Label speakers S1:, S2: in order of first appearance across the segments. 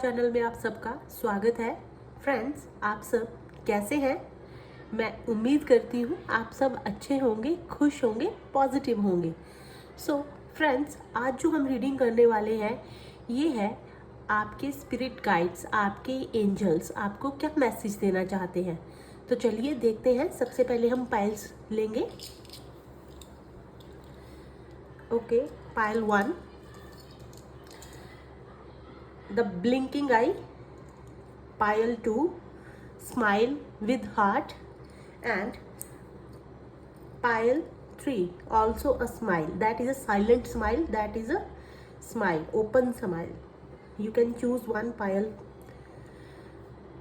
S1: Channel में आप सबका स्वागत है। फ्रेंड्स, आप सब कैसे हैं? मैं उम्मीद करती हूँ आप सब अच्छे होंगे, खुश होंगे, पॉजिटिव होंगे। सो फ्रेंड्स, आज जो हम रीडिंग करने वाले हैं ये है आपके स्पिरिट गाइड्स, आपके एंजल्स आपको क्या मैसेज देना चाहते हैं। तो चलिए देखते हैं। सबसे पहले हम पाइल्स लेंगे। Okay, pile 1, the blinking I. Pile 2, smile with heart, and pile 3, also a smile. That is a silent smile, that is a smile, open smile. You can choose one pile.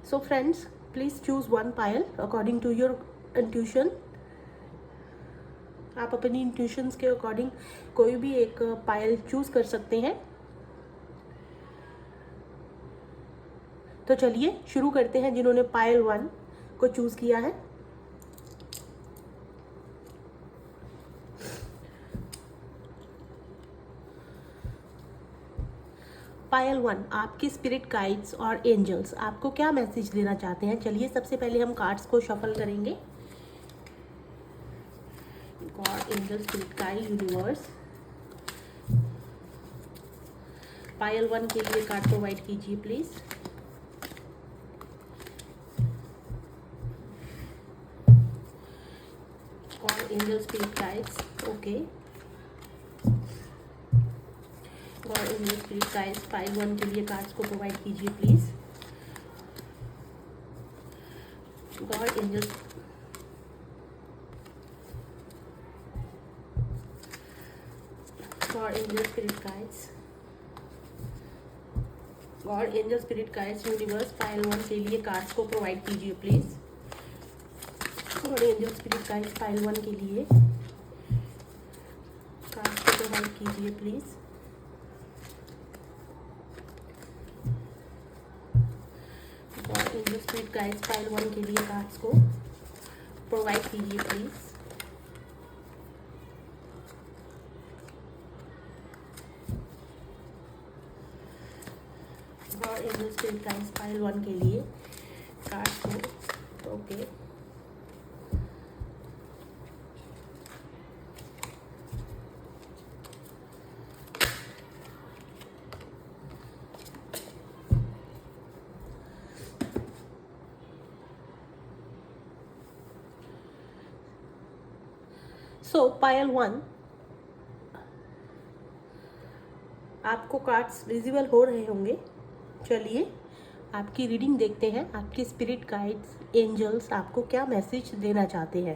S1: So friends, please choose one pile according to your intuition. आप अपनी intuitions के according कोई भी एक पायल choose कर सकते हैं। तो चलिए शुरू करते हैं। जिन्होंने पायल 1 को चूज किया है, पायल 1, आपके स्पिरिट गाइड्स और एंजल्स आपको क्या मैसेज देना चाहते हैं। चलिए सबसे पहले हम कार्ड्स को शफल करेंगे। God, angel, spirit guide, universe. Pile 1 के लिए कार्ड प्रोवाइड कीजिए please. God, angel, spirit guides, okay. God, angel, spirit guides, pile 1 के लिए कार्ड्स को प्रोवाइड कीजिए please. God, angel, God, angel, spirit guides, God, angel, spirit guides, universe, pile 1 के लिए cards को प्रोवाइड कीजिए please. God, angel, spirit guides, pile 1 के लिए कार्ड्स को प्रोवाइड कीजिए please. God, angel, spirit guides, pile 1 के लिए कार्ड्स को प्रोवाइड कीजिए please. God, angel, spirit guides, pile 1 के लिए कार्ड्स को, ओके। सो पायल 1, आपको कार्ड्स विजिबल हो रहे होंगे। चलिए आपकी रीडिंग देखते हैं। आपके स्पिरिट गाइड्स, एंजल्स आपको क्या मैसेज देना चाहते हैं।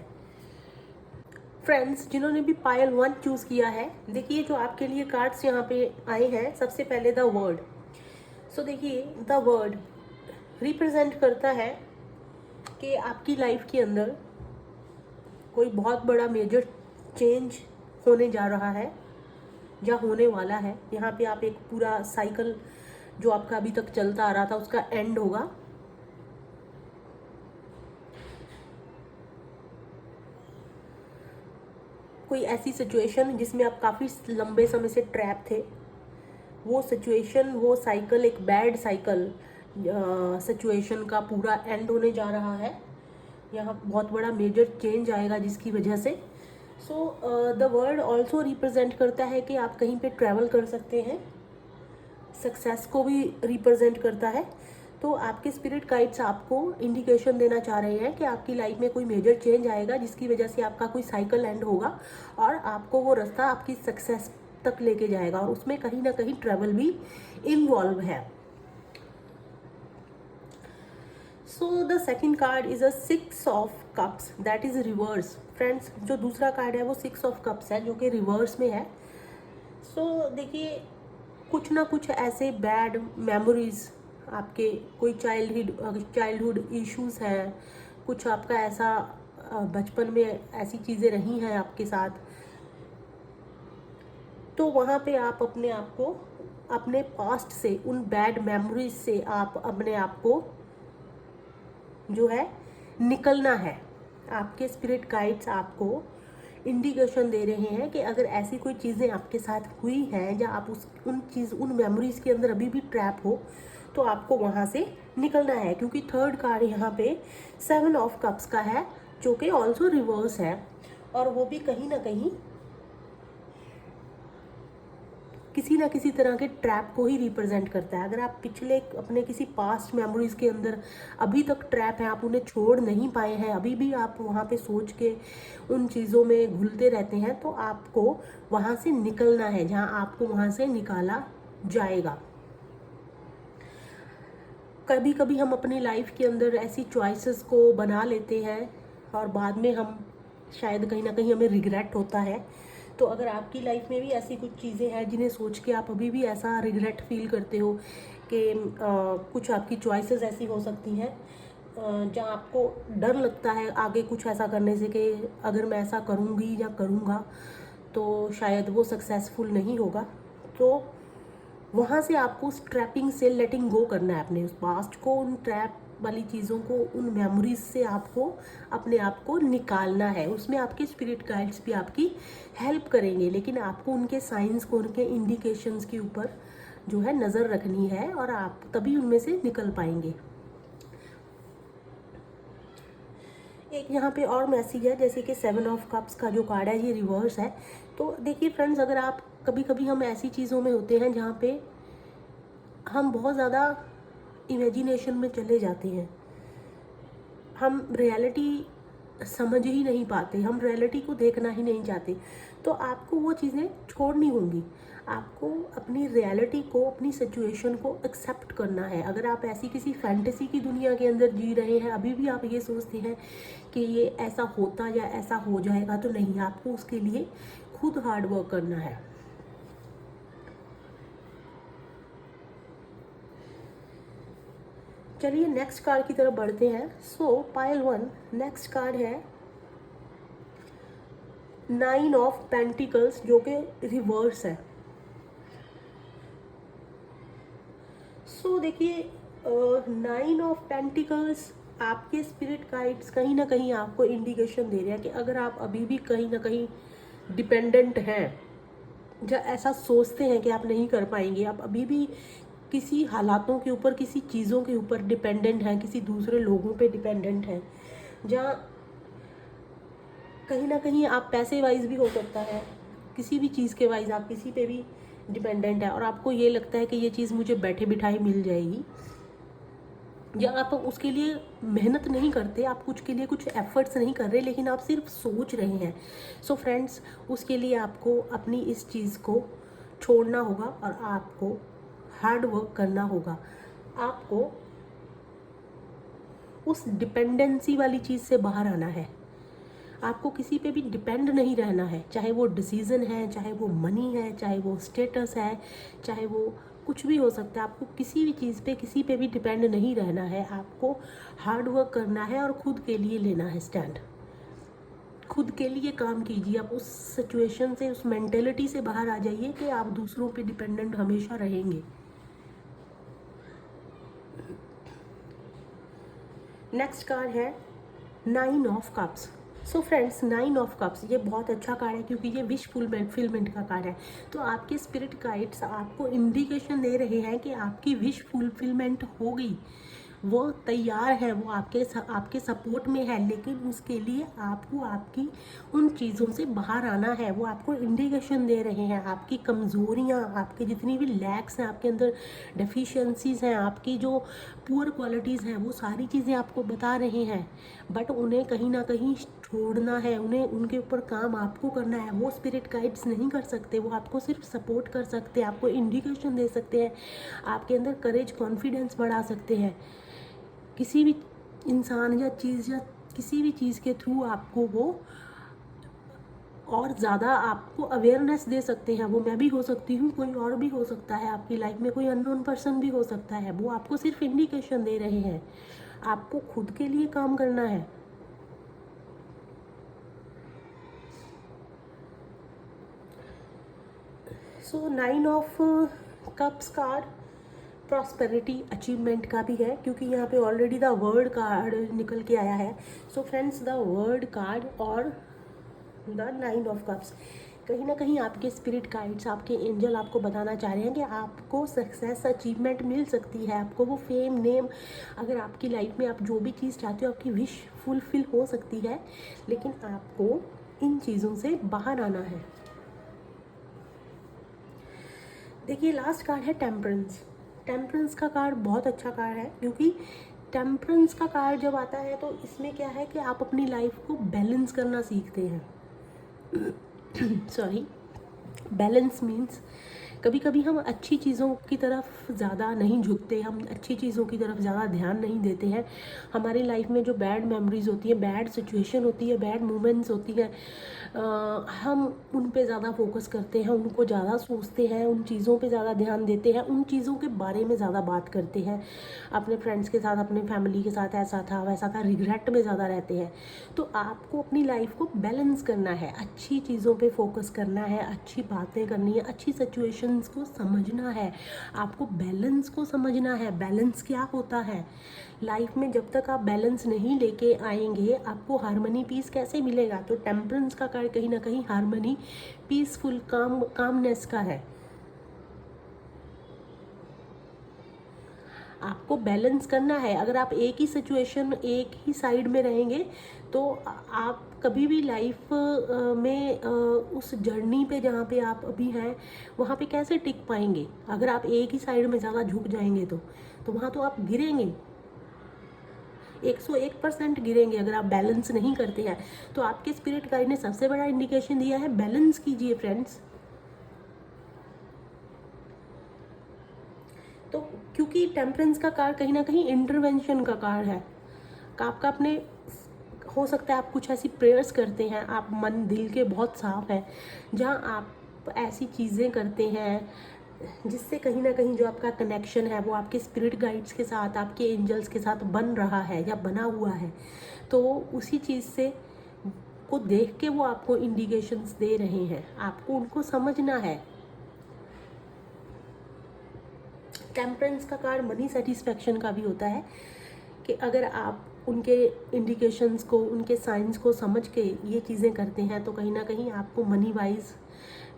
S1: फ्रेंड्स, जिन्होंने भी पायल 1 चूज किया है, देखिए जो आपके लिए कार्ड्स यहाँ पे आए हैं। सबसे पहले द वर्ड। सो देखिए द वर्ड रिप्रेजेंट करता है कि आपकी लाइफ के अंदर कोई बहुत बड़ा मेजर चेंज होने जा रहा है या होने वाला है। यहाँ पे आप एक पूरा साइकिल जो आपका अभी तक चलता आ रहा था उसका एंड होगा। कोई ऐसी सिचुएशन जिसमें आप काफ़ी लंबे समय से ट्रैप थे, वो सिचुएशन, वो साइकिल, एक बैड साइकिल सिचुएशन का पूरा एंड होने जा रहा है। यहाँ बहुत बड़ा मेजर चेंज आएगा जिसकी वजह से। So the word also represent करता है कि आप कहीं पे ट्रैवल कर सकते हैं। सक्सेस को भी रिप्रेजेंट करता है। तो आपके स्पिरिट गाइड्स आपको इंडिकेशन देना चाह रहे हैं कि आपकी लाइफ में कोई मेजर चेंज आएगा जिसकी वजह से आपका कोई साइकिल एंड होगा और आपको वो रास्ता आपकी सक्सेस तक लेके जाएगा और उसमें कहीं ना कहीं ट्रैवल भी इन्वॉल्व है। So the second card is a 6 of cups, that is reverse. Friends, जो दूसरा कार्ड है वो 6 ऑफ कप्स है जो कि रिवर्स में है। सो देखिए कुछ ना कुछ ऐसे बैड मेमोरीज, आपके कोई चाइल्डहुड इश्यूज हैं, कुछ आपका ऐसा बचपन में ऐसी चीज़ें रही हैं आपके साथ, तो वहाँ पे आप अपने आप को अपने पास्ट से, उन बैड मेमोरीज से आप अपने आप को जो है निकलना है। आपके स्पिरिट गाइड्स आपको इंडिकेशन दे रहे हैं कि अगर ऐसी कोई चीज़ें आपके साथ हुई हैं या आप उन मेमोरीज के अंदर अभी भी ट्रैप हो, तो आपको वहाँ से निकलना है, क्योंकि थर्ड कार्ड यहाँ पे 7 ऑफ कप्स का है, जो कि ऑल्सो रिवर्स है, और वो भी कहीं ना कहीं किसी ना किसी तरह के ट्रैप को ही रिप्रेजेंट करता है। अगर आप पिछले अपने किसी पास्ट मेमोरीज़ के अंदर अभी तक ट्रैप हैं, आप उन्हें छोड़ नहीं पाए हैं, अभी भी आप वहाँ पे सोच के उन चीज़ों में घुलते रहते हैं, तो आपको वहाँ से निकलना है, जहाँ आपको वहाँ से निकाला जाएगा। कभी कभी हम अपनी लाइफ के अंदर ऐसी चॉइसेस को बना लेते हैं और बाद में हम शायद कहीं ना कहीं हमें रिग्रेट होता है। तो अगर आपकी लाइफ में भी ऐसी कुछ चीज़ें हैं जिन्हें सोच के आप अभी भी ऐसा रिग्रेट फील करते हो कि कुछ आपकी चॉइसेस ऐसी हो सकती हैं जहाँ आपको डर लगता है आगे कुछ ऐसा करने से कि अगर मैं ऐसा करूँगी या करूँगा तो शायद वो सक्सेसफुल नहीं होगा, तो वहाँ से आपको उस ट्रैपिंग से लेटिंग गो करना है, अपने उस पास्ट को, उन ट्रैप वाली चीज़ों को, उन मेमोरीज से आपको अपने आप को निकालना है। उसमें आपके स्पिरिट गाइड्स भी आपकी हेल्प करेंगे, लेकिन आपको उनके साइंस को, उनके इंडिकेशंस के ऊपर जो है नज़र रखनी है, और आप तभी उनमें से निकल पाएंगे। एक यहाँ पे और मैसेज है, जैसे कि 7 ऑफ कप्स का जो कार्ड है ये रिवर्स है। तो देखिए फ्रेंड्स, अगर आप कभी कभी हम ऐसी चीज़ों में होते हैं जहाँ पे हम बहुत ज़्यादा इमेजिनेशन में चले जाते हैं, हम रियलिटी समझ ही नहीं पाते, हम रियलिटी को देखना ही नहीं चाहते, तो आपको वो चीज़ें छोड़नी होंगी। आपको अपनी रियलिटी को, अपनी सिचुएशन को एक्सेप्ट करना है। अगर आप ऐसी किसी फैंटेसी की दुनिया के अंदर जी रहे हैं, अभी भी आप ये सोचते हैं कि ये ऐसा होता या ऐसा हो जाएगा, तो नहीं, आपको उसके लिए खुद हार्ड वर्क करना है। चलिए नेक्स्ट कार्ड की तरफ बढ़ते हैं। सो पाइल 1 नेक्स्ट कार्ड है 9 ऑफ पेंटिकल्स, जो कि रिवर्स है। सो देखिए 9 ऑफ पेंटिकल्स, आपके स्पिरिट गाइड्स कहीं ना कहीं आपको इंडिकेशन दे रहे हैं कि अगर आप अभी भी कहीं ना कहीं डिपेंडेंट हैं, या ऐसा सोचते हैं कि आप नहीं कर पाएंगे, आप अभी भी किसी हालातों के ऊपर, किसी चीज़ों के ऊपर डिपेंडेंट हैं, किसी दूसरे लोगों पे डिपेंडेंट हैं, जहाँ कहीं ना कहीं आप पैसे वाइज भी हो सकता है, किसी भी चीज़ के वाइज आप किसी पे भी डिपेंडेंट है, और आपको ये लगता है कि ये चीज़ मुझे बैठे बिठाए मिल जाएगी, या आप उसके लिए मेहनत नहीं करते, आप कुछ के लिए कुछ एफर्ट्स नहीं कर रहे, लेकिन आप सिर्फ सोच रहे हैं। सो फ्रेंड्स, उसके लिए आपको अपनी इस चीज़ को छोड़ना होगा और आपको हार्ड वर्क करना होगा। आपको उस डिपेंडेंसी वाली चीज़ से बाहर आना है। आपको किसी पे भी डिपेंड नहीं रहना है, चाहे वो डिसीज़न है, चाहे वो मनी है, चाहे वो स्टेटस है, चाहे वो कुछ भी हो सकता है। आपको किसी भी चीज़ पे, किसी पे भी डिपेंड नहीं रहना है। आपको हार्ड वर्क करना है और खुद के लिए लेना है स्टैंड। खुद के लिए काम कीजिए। आप उस सिचुएशन से, उस मेंटेलिटी से बाहर आ जाइए कि आप दूसरों पे डिपेंडेंट हमेशा रहेंगे। नेक्स्ट कार्ड है 9 of cups. So friends, 9 of cups ये बहुत अच्छा कार्ड है, क्योंकि ये विश फुलफिलमेंट का कार्ड है। तो आपके स्पिरिट गाइड्स आपको इंडिकेशन दे रहे हैं कि आपकी विश फुलफिलमेंट होगी, वो तैयार है, वो आपके सपोर्ट में है, लेकिन उसके लिए आपको आपकी उन चीज़ों से बाहर आना है। वो आपको इंडिकेशन दे रहे हैं, आपकी कमज़ोरियाँ, आपके जितनी भी लैक्स हैं, आपके अंदर डेफिशिएंसीज़ हैं, आपकी जो पुअर क्वालिटीज़ हैं, वो सारी चीज़ें आपको बता रहे हैं। बट उन्हें कहीं ना कहीं छोड़ना है, उन्हें उनके ऊपर काम आपको करना है। वो स्पिरिट गाइड्स नहीं कर सकते, वो आपको सिर्फ सपोर्ट कर सकते हैं, आपको इंडिकेशन दे सकते हैं, आपके अंदर करेज, कॉन्फिडेंस बढ़ा सकते हैं। किसी भी इंसान या चीज़, या किसी भी चीज़ के थ्रू आपको वो और ज़्यादा आपको अवेयरनेस दे सकते हैं। वो मैं भी हो सकती हूँ, कोई और भी हो सकता है, आपकी लाइफ में कोई अननोन पर्सन भी हो सकता है। वो आपको सिर्फ इंडिकेशन दे रहे हैं, आपको खुद के लिए काम करना है। सो 9 of cups card prosperity, achievement का भी है, क्योंकि यहाँ पे ऑलरेडी द वर्ड कार्ड निकल के आया है। So friends, the word card और द 9 ऑफ कप्स, कहीं ना कहीं आपके स्पिरिट गाइड्स, आपके एंजल आपको बताना चाह रहे हैं कि आपको सक्सेस, अचीवमेंट मिल सकती है, आपको वो फेम, नेम, अगर आपकी लाइफ में आप जो भी चीज़ चाहते हो, आपकी विश फुलफिल हो सकती है, लेकिन आपको इन चीज़ों से बाहर आना है। देखिए लास्ट कार्ड है टेम्परेंस। टेम्परेंस का कार्ड बहुत अच्छा कार्ड है, क्योंकि टेम्परेंस का कार्ड जब आता है तो इसमें क्या है कि आप अपनी लाइफ को बैलेंस करना सीखते हैं। सॉरी, बैलेंस मीन्स कभी कभी हम अच्छी चीज़ों की तरफ ज़्यादा नहीं झुकते, हम अच्छी चीज़ों की तरफ ज़्यादा ध्यान नहीं देते हैं। हमारी लाइफ में जो बैड मेमोरीज होती है, बैड सिचुएशन होती है, बैड मोमेंट्स होती है, हम उन पे ज़्यादा फोकस करते हैं, उनको ज़्यादा सोचते हैं, उन चीज़ों पे ज़्यादा ध्यान देते हैं, उन चीज़ों के बारे में ज़्यादा बात करते हैं अपने फ्रेंड्स के साथ, अपने फैमिली के साथ, ऐसा था वैसा था, रिग्रेट में ज़्यादा रहते हैं। तो आपको अपनी लाइफ को बैलेंस करना है, अच्छी चीज़ों पे फोकस करना है, अच्छी बातें करनी है, अच्छी सिचुएशंस को समझना है, आपको बैलेंस को समझना है। बैलेंस क्या होता है लाइफ में? जब तक आप बैलेंस नहीं लेके आएंगे, आपको हार्मनी, पीस कैसे मिलेगा? तो टेम्परेंस का कार्ड कहीं ना कहीं हार्मनी, पीसफुल, कामनेस का है। आपको बैलेंस करना है। अगर आप एक ही सिचुएशन, एक ही साइड में रहेंगे तो आप कभी भी लाइफ में उस जर्नी पे जहाँ पे आप अभी हैं वहाँ पे कैसे टिक पाएंगे? अगर आप एक ही साइड में ज़्यादा झुक जाएंगे तो वहाँ तो आप गिरेंगे, 101% गिरेंगे अगर आप बैलेंस नहीं करते हैं। तो आपके स्पिरिट गाइड ने सबसे बड़ा इंडिकेशन दिया है, बैलेंस कीजिए फ्रेंड्स। तो क्योंकि टेम्परेंस का कार्ड कहीं ना कहीं इंटरवेंशन का कार्ड है, आपका अपने, हो सकता है आप कुछ ऐसी प्रेयर्स करते हैं, आप मन दिल के बहुत साफ है, जहाँ आप ऐसी चीज़ें करते हैं जिससे कहीं ना कहीं जो आपका कनेक्शन है वो आपके स्पिरिट गाइड्स के साथ, आपके एंजल्स के साथ बन रहा है या बना हुआ है। तो उसी चीज़ से को देख के वो आपको इंडिकेशंस दे रहे हैं, आपको उनको समझना है। टेम्परेंस का कार्ड मनी सेटिस्फेक्शन का भी होता है कि अगर आप उनके इंडिकेशंस को, उनके साइंस को समझ के ये चीज़ें करते हैं तो कहीं ना कहीं आपको मनी वाइज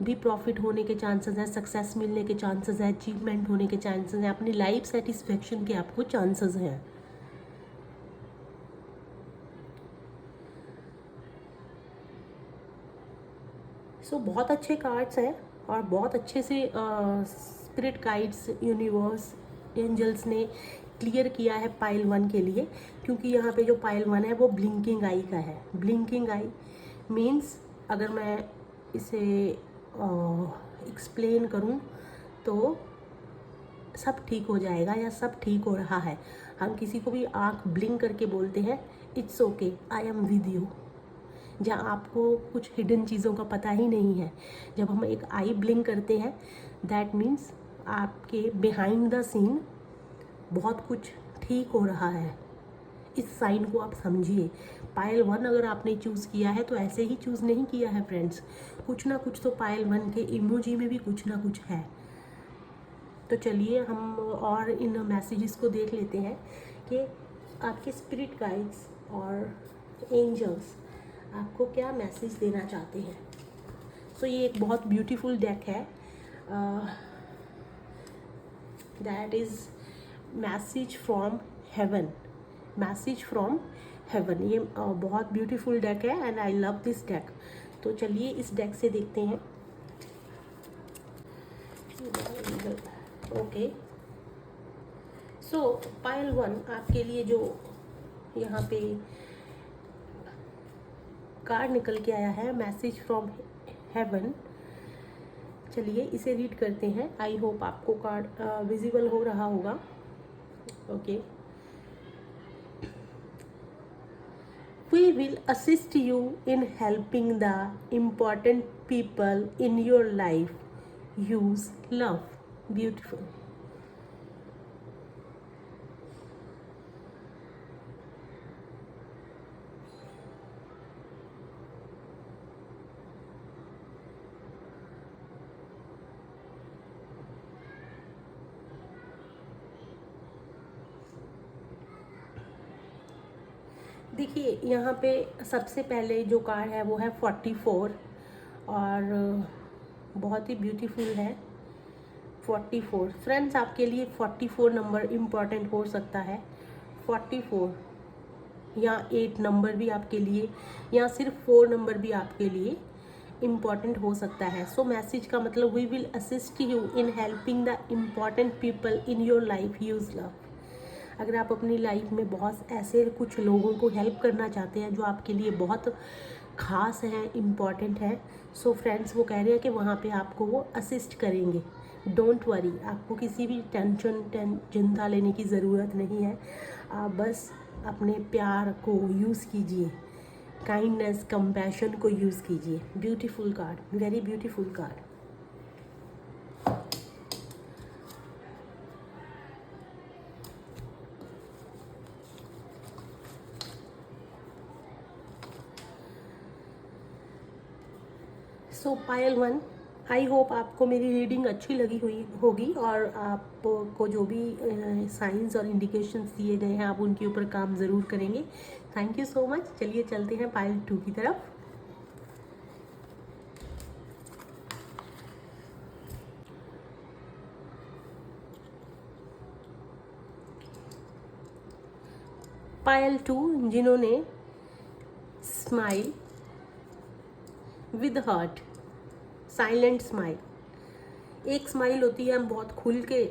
S1: भी प्रॉफिट होने के चांसेस हैं, सक्सेस मिलने के चांसेस हैं, अचीवमेंट होने के चांसेस हैं, अपनी लाइफ सेटिस्फेक्शन के आपको चांसेस हैं। सो बहुत अच्छे कार्ड्स हैं और बहुत अच्छे से स्पिरिट गाइड्स, यूनिवर्स, एंजल्स ने क्लियर किया है पाइल 1 के लिए, क्योंकि यहाँ पे जो पाइल 1 है वो ब्लिंकिंग आई का है। ब्लिंकिंग आई मीन्स, अगर मैं इसे एक्सप्लेन करूँ तो सब ठीक हो जाएगा या सब ठीक हो रहा है। हम किसी को भी आँख ब्लिंक करके बोलते हैं, it's okay, I am with you, जहाँ आपको कुछ हिडन चीज़ों का पता ही नहीं है। जब हम एक आई ब्लिंक करते हैं, दैट मीन्स आपके बिहाइंड द सीन बहुत कुछ ठीक हो रहा है। इस साइन को आप समझिए। पायल 1 अगर आपने चूज़ किया है तो ऐसे ही चूज़ नहीं किया है फ्रेंड्स, कुछ ना कुछ तो पायल 1 के इमोजी में भी कुछ ना कुछ है। तो चलिए हम और इन मैसेजेस को देख लेते हैं कि आपके स्पिरिट गाइड्स और एंजल्स आपको क्या मैसेज देना चाहते हैं। सो ये एक बहुत ब्यूटीफुल डेक है, that is message from heaven. Message from heaven, ये बहुत ब्यूटीफुल डेक है and I love this deck. तो चलिए इस डेक से देखते हैं। ओके, सो पाइल 1 आपके लिए जो यहाँ पे कार्ड निकल के आया है, मैसेज फ्रॉम हेवन, चलिए इसे रीड करते हैं। आई होप आपको कार्ड विजिबल हो रहा होगा। Okay, we will assist you in helping the important people in your life. Use love. Beautiful. देखिए यहाँ पे सबसे पहले जो कार्ड है वो है 44 और बहुत ही ब्यूटीफुल है। 44 फ्रेंड्स, आपके लिए 44 नंबर इम्पॉर्टेंट हो सकता है। 44 या 8 नंबर भी आपके लिए, या सिर्फ 4 नंबर भी आपके लिए इम्पॉर्टेंट हो सकता है। सो मैसेज का मतलब, we will assist you in helping the important people in your life, use love. अगर आप अपनी लाइफ में बहुत ऐसे कुछ लोगों को हेल्प करना चाहते हैं जो आपके लिए बहुत ख़ास हैं, इम्पॉर्टेंट है, सो फ्रेंड्स वो कह रहे हैं कि वहाँ पे आपको वो असिस्ट करेंगे। डोंट वरी, आपको किसी भी चिंता लेने की ज़रूरत नहीं है। आप बस अपने प्यार को यूज़ कीजिए, काइंडनेस, कंपैशन को यूज़ कीजिए। Beautiful card, very beautiful card. So Payal 1, I hope आपको मेरी रीडिंग अच्छी लगी हुई होगी और आपको जो भी साइंस और इंडिकेशंस दिए गए हैं आप उनके ऊपर काम ज़रूर करेंगे। Thank you so much. चलिए चलते हैं पायल 2 की तरफ। पायल 2, जिन्होंने smile with heart, silent smile, एक स्माइल होती है हम बहुत खुल के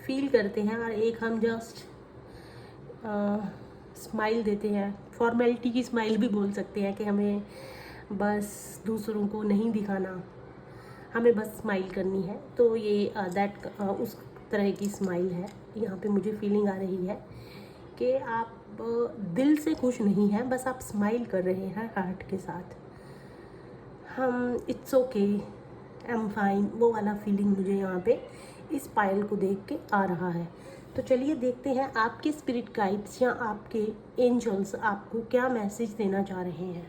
S1: फील करते हैं, और एक हम जस्ट स्माइल देते हैं, फॉर्मेलिटी की स्माइल भी बोल सकते हैं कि हमें बस दूसरों को नहीं दिखाना, हमें बस स्माइल करनी है। तो ये उस तरह की स्माइल है। यहाँ पे मुझे फीलिंग आ रही है कि आप दिल से खुश नहीं हैं, बस आप स्माइल कर रहे हैं हार्ट के साथ। हम it's okay, I am fine, वो वाला फीलिंग मुझे यहाँ पे इस पायल को देख के आ रहा है। तो चलिए देखते हैं आपके स्पिरिट गाइड्स या आपके एंजल्स आपको क्या मैसेज देना चाह रहे हैं।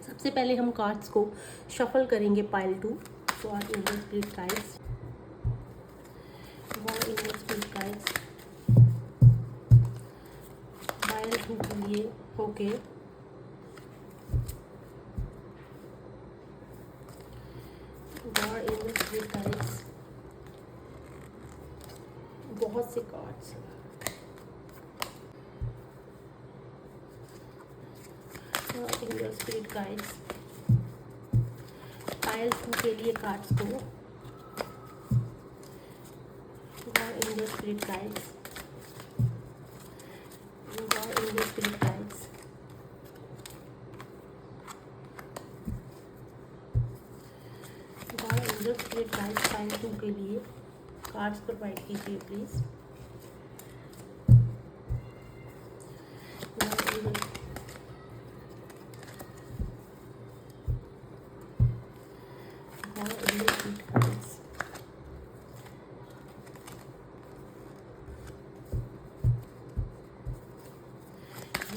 S1: सबसे पहले हम कार्ड्स को शफल करेंगे pile 2 for angel spirit guides. Angel spirit guides pile 2 के लिए ओके। एंजल स्पिरिट गाइड्स, बहुत से cards. Angel spirit guides pile 2 के लिए कार्ड्स को। Angel spirit guides, angel spirit guides, angel spirit guides pile 2 के लिए कार्ड्स प्रोवाइड कीजिए please.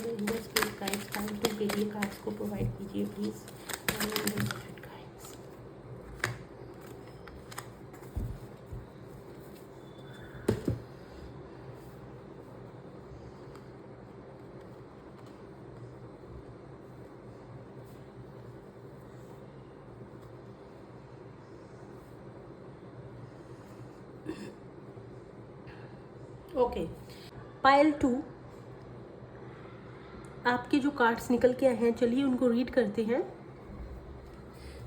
S1: Angel spirit guides pile 2 के लिए कार्ड्स को प्रोवाइड कीजिए please. Angel spirit guides, okay. Pile 2, आपके जो कार्ड्स निकल के आए हैं चलिए उनको रीड करते हैं।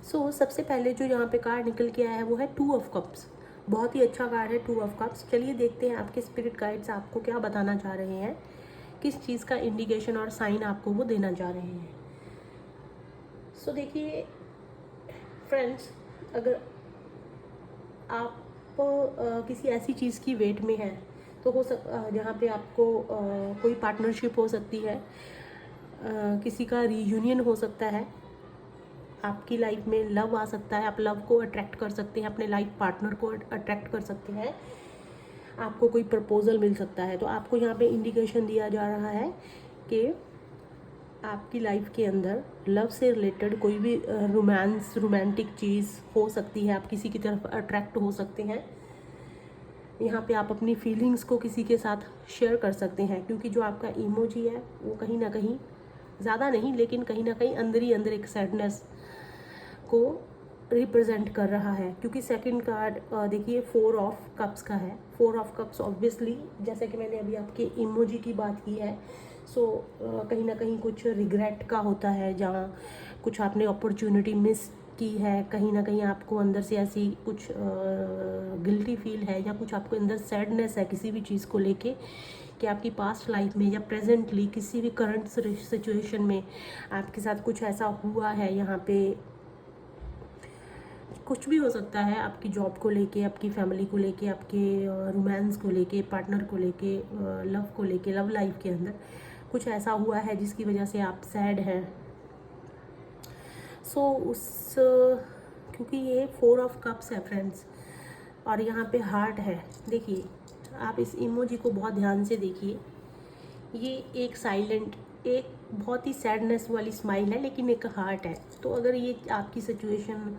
S1: सो सबसे पहले जो यहाँ पे कार्ड निकल के आया है वो है 2 ऑफ कप्स। बहुत ही अच्छा कार्ड है 2 ऑफ कप्स। चलिए देखते हैं आपके स्पिरिट गाइड्स आपको क्या बताना चाह रहे हैं, किस चीज़ का इंडिकेशन और साइन आपको वो देना चाह रहे हैं। सो देखिए फ्रेंड्स, अगर आप किसी ऐसी चीज़ की वेट में हैं तो जहाँ पे आपको कोई पार्टनरशिप हो सकती है, किसी का रीयूनियन हो सकता है, आपकी लाइफ में लव आ सकता है, आप लव को अट्रैक्ट कर सकते हैं, अपने लाइफ पार्टनर को अट्रैक्ट कर सकते हैं, आपको कोई प्रपोजल मिल सकता है। तो आपको यहाँ पे इंडिकेशन दिया जा रहा है कि आपकी लाइफ के अंदर लव से रिलेटेड कोई भी रोमांटिक चीज़ हो सकती है, आप किसी की तरफ अट्रैक्ट हो सकते हैं। यहाँ पे आप अपनी फीलिंग्स को किसी के साथ शेयर कर सकते हैं, क्योंकि जो आपका इमोजी है वो कहीं ना कहीं ज़्यादा नहीं, लेकिन कहीं ना कहीं अंदर ही अंदर एक सैडनेस को रिप्रेजेंट कर रहा है। क्योंकि सेकंड कार्ड देखिए 4 ऑफ कप्स का है। 4 ऑफ कप्स ऑब्वियसली, जैसे कि मैंने अभी आपके इमोजी की बात की है, सो कहीं ना कहीं कुछ रिग्रेट का होता है, जहाँ कुछ आपने अपॉर्चुनिटी मिस की है, कहीं ना कहीं आपको अंदर से ऐसी कुछ गिल्टी फील है, या कुछ आपको अंदर सैडनेस है किसी भी चीज़ को लेके, कि आपकी पास्ट लाइफ में या प्रेजेंटली किसी भी करंट सिचुएशन में आपके साथ कुछ ऐसा हुआ है। यहाँ पे कुछ भी हो सकता है, आपकी जॉब को लेके, आपकी फैमिली को लेके, आपके रोमांस को लेके, पार्टनर को लेके, लव को लेके, लव लाइफ के अंदर कुछ ऐसा हुआ है जिसकी वजह से आप सैड हैं। सो क्योंकि ये 4 ऑफ कप्स है फ्रेंड्स, और यहाँ पे हार्ट है। देखिए, आप इस इमोजी को बहुत ध्यान से देखिए, ये एक साइलेंट, एक बहुत ही सैडनेस वाली स्माइल है, लेकिन एक हार्ट है। तो अगर ये आपकी सिचुएशन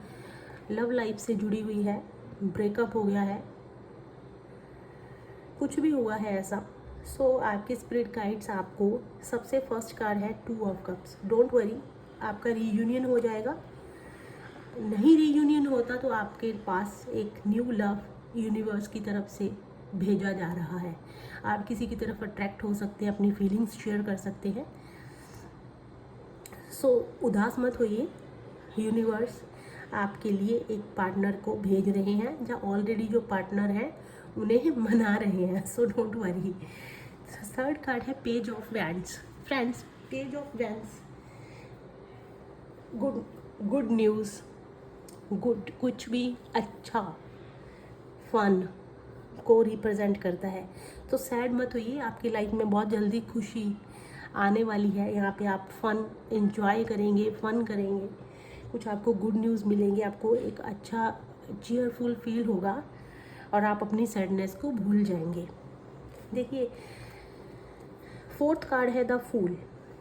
S1: लव लाइफ से जुड़ी हुई है, ब्रेकअप हो गया है, कुछ भी हुआ है ऐसा, सो आपके स्पिरिट गाइड्स आपको, सबसे फर्स्ट कार्ड है 2 ऑफ कप्स। डोंट वरी, आपका रीयूनियन हो जाएगा। नहीं रीयूनियन होता तो आपके पास एक न्यू लव यूनिवर्स की तरफ से भेजा जा रहा है। आप किसी की तरफ अट्रैक्ट हो सकते हैं, अपनी फीलिंग्स शेयर कर सकते हैं। सो उदास मत होइए, यूनिवर्स आपके लिए एक पार्टनर को भेज रहे हैं, जहाँ ऑलरेडी जो पार्टनर हैं उन्हें मना रहे हैं। So don't worry. Third card है page of wands. Friends, page of wands good news, good, कुछ भी अच्छा, फन को रिप्रेजेंट करता है। तो सैड मत होइए, आपकी लाइफ में बहुत जल्दी खुशी आने वाली है। यहाँ पे आप फन एंजॉय करेंगे, फन करेंगे, कुछ आपको गुड न्यूज़ मिलेंगे, आपको एक अच्छा चीयरफुल फील होगा, और आप अपनी सैडनेस को भूल जाएंगे। देखिए, फोर्थ कार्ड है द फूल।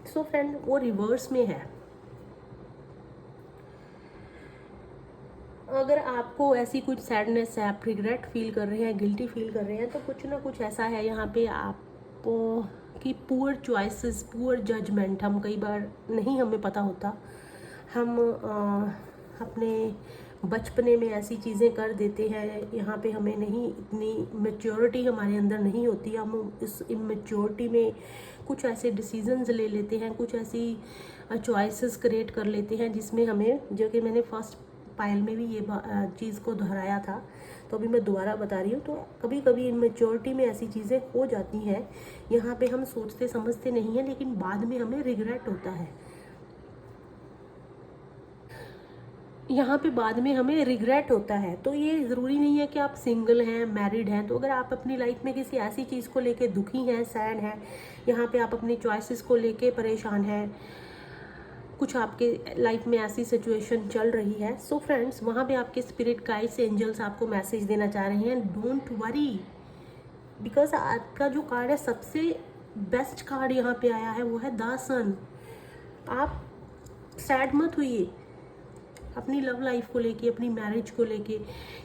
S1: सो फ्रेंड, वो रिवर्स में है। अगर आपको ऐसी कुछ सैडनेस है, आप रिग्रेट फील कर रहे हैं, गिल्टी फील कर रहे हैं, तो कुछ ना कुछ ऐसा है यहाँ पे आप कि पुअर चॉइसेस, पुअर जजमेंट, हम कई बार नहीं हमें पता होता, हम अपने बचपने में ऐसी चीज़ें कर देते हैं, यहाँ पे हमें नहीं, इतनी मैच्योरिटी हमारे अंदर नहीं होती, हम इस इमेच्योरिटी में कुछ ऐसे डिसीजंस ले लेते हैं, कुछ ऐसी चॉइसेस क्रिएट कर लेते हैं जिसमें हमें, जो कि मैंने फर्स्ट पायल में भी ये चीज़ को दोहराया था, तो अभी मैं दोबारा बता रही हूँ। तो कभी कभी इमेच्योरिटी में ऐसी चीज़ें हो जाती हैं, यहाँ पे हम सोचते समझते नहीं हैं, लेकिन बाद में हमें रिग्रेट होता है। यहाँ पे बाद में हमें रिग्रेट होता है। तो ये ज़रूरी नहीं है कि आप सिंगल हैं, मैरिड हैं। तो अगर आप अपनी लाइफ में किसी ऐसी चीज़ को लेके दुखी हैं, सैड हैं, यहाँ पे आप अपनी चॉइसेस को लेके परेशान हैं, कुछ आपके लाइफ में ऐसी सिचुएशन चल रही है, सो फ्रेंड्स, वहाँ पे आपके स्पिरिट गाइड्स, एंजल्स आपको मैसेज देना चाह रहे हैं, डोंट वरी, बिकॉज आपका जो कार्ड है, सबसे बेस्ट कार्ड यहाँ पे आया है, वो है द सन। आप सैड मत होइए अपनी लव लाइफ को लेके, अपनी मैरिज को लेके,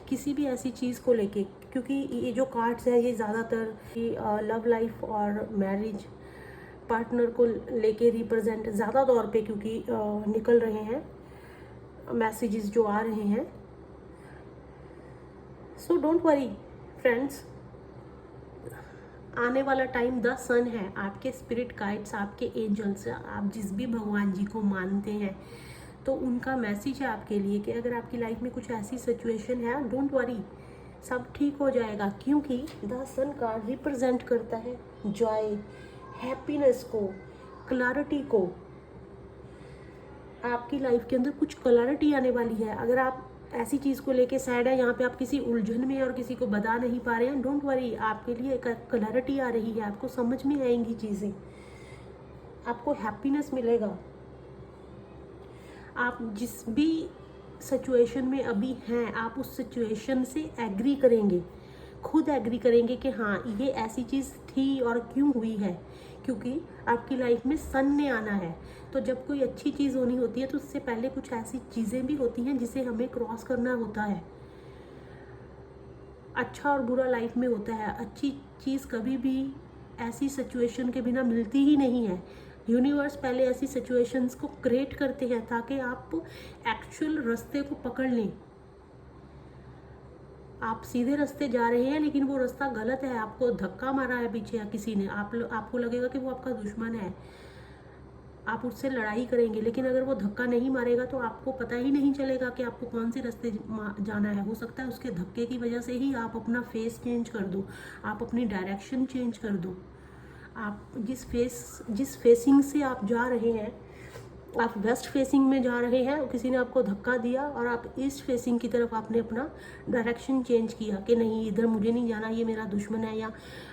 S1: किसी भी ऐसी चीज़ को लेके, क्योंकि ये जो कार्ड्स हैं ये ज़्यादातर लव लाइफ और मैरिज, पार्टनर को लेके रिप्रेजेंट ज़्यादा तौर पे क्योंकि निकल रहे हैं, मैसेजेस जो आ रहे हैं। सो डोंट वरी फ्रेंड्स, आने वाला टाइम द सन है। आपके स्पिरिट गाइड्स, आपके एंजल्स, आप जिस भी भगवान जी को मानते हैं, तो उनका मैसेज है आपके लिए कि अगर आपकी लाइफ में कुछ ऐसी सिचुएशन है, डोंट वरी, सब ठीक हो जाएगा। क्योंकि द सन का रिप्रेजेंट करता है जॉय, हैप्पीनेस को, क्लैरिटी को। आपकी लाइफ के अंदर कुछ क्लैरिटी आने वाली है। अगर आप ऐसी चीज़ को लेके सैड है, यहाँ पे आप किसी उलझन में और किसी को बता नहीं पा रहे हैं, डोंट वरी, आपके लिए एक क्लैरिटी आ रही है, आपको समझ में आएंगी चीज़ें, आपको हैप्पीनेस मिलेगा। आप जिस भी सिचुएशन में अभी हैं, आप उस सिचुएशन से एग्री करेंगे, खुद एग्री करेंगे कि हाँ, ये ऐसी चीज़ थी और क्यों हुई है, क्योंकि आपकी लाइफ में सन ने आना है। तो जब कोई अच्छी चीज़ होनी होती है, तो उससे पहले कुछ ऐसी चीज़ें भी होती हैं जिसे हमें क्रॉस करना होता है। अच्छा और बुरा लाइफ में होता है। अच्छी चीज़ कभी भी ऐसी सिचुएशन के बिना मिलती ही नहीं है। यूनिवर्स पहले ऐसी सिचुएशंस को क्रिएट करते हैं ताकि आप एक्चुअल रास्ते को पकड़ लें। आप सीधे रास्ते जा रहे हैं लेकिन वो रास्ता गलत है, आपको धक्का मारा है पीछे या किसी ने, आपको लगेगा कि वो आपका दुश्मन है, आप उससे लड़ाई करेंगे, लेकिन अगर वो धक्का नहीं मारेगा तो आपको पता ही नहीं चलेगा कि आपको कौन से रास्ते जाना है। हो सकता है उसके धक्के की वजह से ही आप अपना फेस चेंज कर दो, आप अपनी डायरेक्शन चेंज कर दो। आप जिस फेसिंग से आप जा रहे हैं, आप वेस्ट फेसिंग में जा रहे हैं, किसी ने आपको धक्का दिया और आप ईस्ट फेसिंग की तरफ आपने अपना डायरेक्शन चेंज किया कि नहीं इधर मुझे नहीं जाना, ये मेरा दुश्मन है, या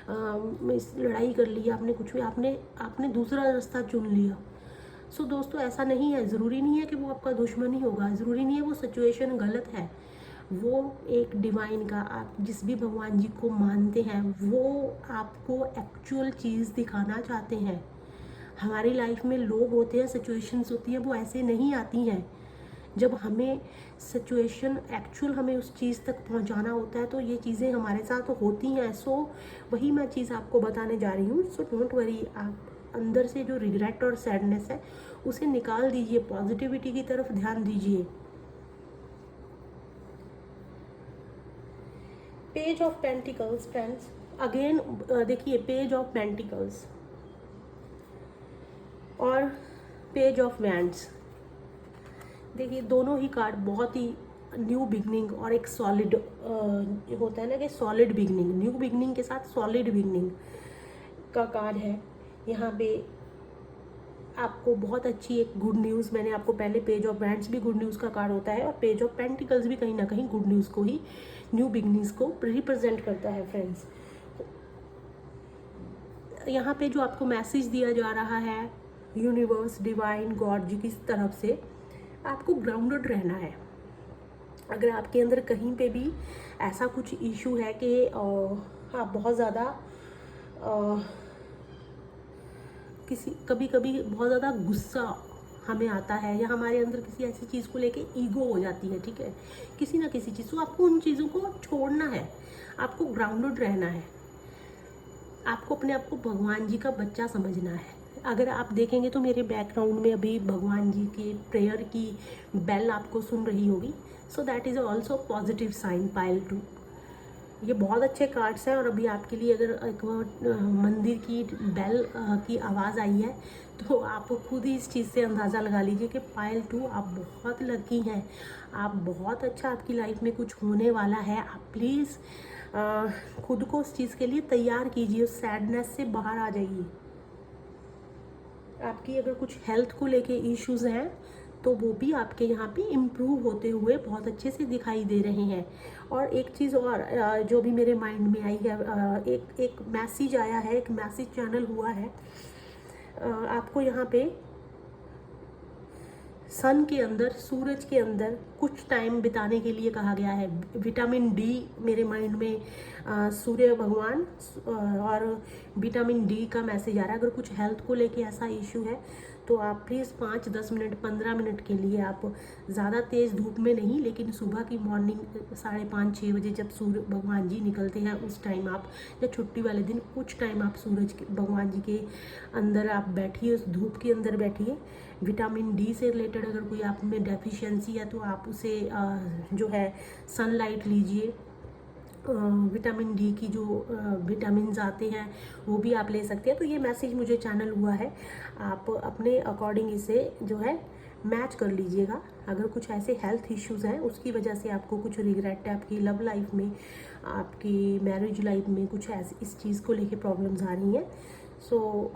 S1: लड़ाई कर ली, आपने कुछ भी, आपने दूसरा रास्ता चुन लिया। सो दोस्तों ऐसा नहीं है, ज़रूरी नहीं है कि वो आपका दुश्मन ही होगा, ज़रूरी नहीं है वो सिचुएशन गलत है। वो एक डिवाइन का, आप जिस भी भगवान जी को मानते हैं वो आपको एक्चुअल चीज़ दिखाना चाहते हैं। हमारी लाइफ में लोग होते हैं, सिचुएशंस होती हैं, वो ऐसे नहीं आती हैं। जब हमें सिचुएशन एक्चुअल हमें उस चीज़ तक पहुंचाना होता है तो ये चीज़ें हमारे साथ होती हैं। सो वही मैं चीज़ आपको बताने जा रही हूँ। सो डोंट वरी, आप अंदर से जो रिग्रेट और सैडनेस है उसे निकाल दीजिए, पॉजिटिविटी की तरफ ध्यान दीजिए। Page of pentacles friends, again देखिए, पेज ऑफ पेंटिकल्स और पेज ऑफ वैंड्स, देखिए दोनों ही कार्ड बहुत ही न्यू बिगनिंग और एक सॉलिड होता है ना कि सॉलिड बिगनिंग, न्यू बिगनिंग के साथ सॉलिड बिगनिंग का कार्ड है। यहाँ पे आपको बहुत अच्छी एक गुड न्यूज़, मैंने आपको पहले पेज ऑफ वैंड्स भी गुड न्यूज़ का कार्ड होता है और पेज ऑफ पेंटिकल्स भी कहीं ना कहीं गुड न्यूज़ को ही, न्यू बिगनिंग्स को रिप्रेजेंट करता है फ्रेंड्स। यहाँ पे जो आपको मैसेज दिया जा रहा है यूनिवर्स, डिवाइन, गॉड जी की तरफ से, आपको ग्राउंडेड रहना है। अगर आपके अंदर कहीं पे भी ऐसा कुछ इशू है कि आप बहुत ज़्यादा कभी कभी बहुत ज़्यादा गुस्सा हमें आता है, या हमारे अंदर किसी ऐसी चीज़ को लेके ईगो हो जाती है, ठीक है, किसी ना किसी चीज़, तो आपको उन चीज़ों को छोड़ना है, आपको ग्राउंडेड रहना है, आपको अपने आप को भगवान जी का बच्चा समझना है। अगर आप देखेंगे तो मेरे बैकग्राउंड में अभी भगवान जी की प्रेयर की बेल आपको सुन रही होगी। So that is also positive sign, pile 2। ये बहुत अच्छे कार्ड्स हैं और अभी आपके लिए अगर एक मंदिर की बेल की आवाज़ आई है तो आप खुद ही इस चीज़ से अंदाज़ा लगा लीजिए कि पाइल 2 आप बहुत लकी हैं, आप बहुत अच्छा, आपकी लाइफ में कुछ होने वाला है। आप प्लीज़ खुद को उस चीज़ के लिए तैयार कीजिए, उस सैडनेस से बाहर आ जाइए। आपकी अगर कुछ हेल्थ को लेके इश्यूज़ हैं तो वो भी आपके यहाँ पे इम्प्रूव होते हुए बहुत अच्छे से दिखाई दे रहे हैं। और एक चीज़ और जो भी मेरे माइंड में आई है, एक मैसेज आया है, एक मैसेज चैनल हुआ है। आपको यहाँ पे सन के अंदर, सूरज के अंदर कुछ टाइम बिताने के लिए कहा गया है। विटामिन डी मेरे माइंड में सूर्य भगवान और विटामिन डी का मैसेज आ रहा है। अगर कुछ हेल्थ को लेके ऐसा इशू है तो आप प्लीज़ 5-10 मिनट 15 मिनट के लिए, आप ज़्यादा तेज़ धूप में नहीं, लेकिन सुबह की मॉर्निंग 5:30-6 बजे जब सूर्य भगवान जी निकलते हैं उस टाइम आप, या छुट्टी वाले दिन कुछ टाइम आप सूरज के, भगवान जी के अंदर आप बैठिए, उस धूप के अंदर बैठिए। विटामिन डी से रिलेटेड अगर कोई आप में डेफिशिएंसी है तो आप उसे जो है सनलाइट लीजिए। विटामिन डी की जो विटामिन आते हैं वो भी आप ले सकते हैं। तो ये मैसेज मुझे चैनल हुआ है, आप अपने अकॉर्डिंग इसे जो है मैच कर लीजिएगा। अगर कुछ ऐसे हेल्थ इश्यूज़ हैं उसकी वजह से आपको कुछ रिग्रेट है, आपकी लव लाइफ में, आपकी मैरिज लाइफ में कुछ ऐसी इस चीज़ को लेके प्रॉब्लम्स आ रही हैं। सो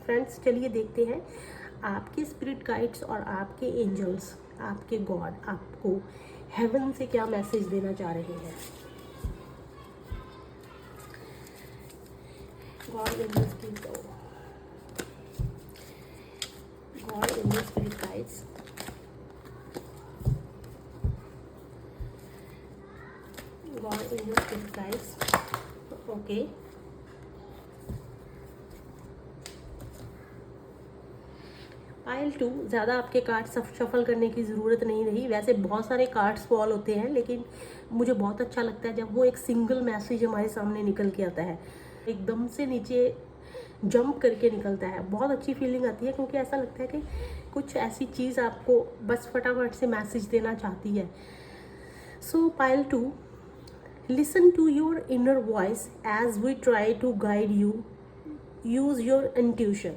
S1: फ्रेंड्स चलिए देखते हैं आपके स्पिरिट गाइड्स और आपके एंजल्स, आपके गॉड आपको हेवन से क्या मैसेज देना चाह रहे हैं। God in the spirit, God in the spirit guides, God in the spirit guides, okay। Pile 2, ज़्यादा आपके कार्ड शफल करने की ज़रूरत नहीं रही। वैसे बहुत सारे कार्ड्स फॉल होते हैं लेकिन मुझे बहुत अच्छा लगता है जब वो एक सिंगल मैसेज हमारे सामने निकल के आता है। एकदम से नीचे जंप करके निकलता है। बहुत अच्छी फीलिंग आती है, क्योंकि ऐसा लगता है कि कुछ ऐसी चीज़ आपको बस फटाफट से मैसेज देना चाहती है। So pile 2, listen to your inner voice as we try to guide you, use your intuition.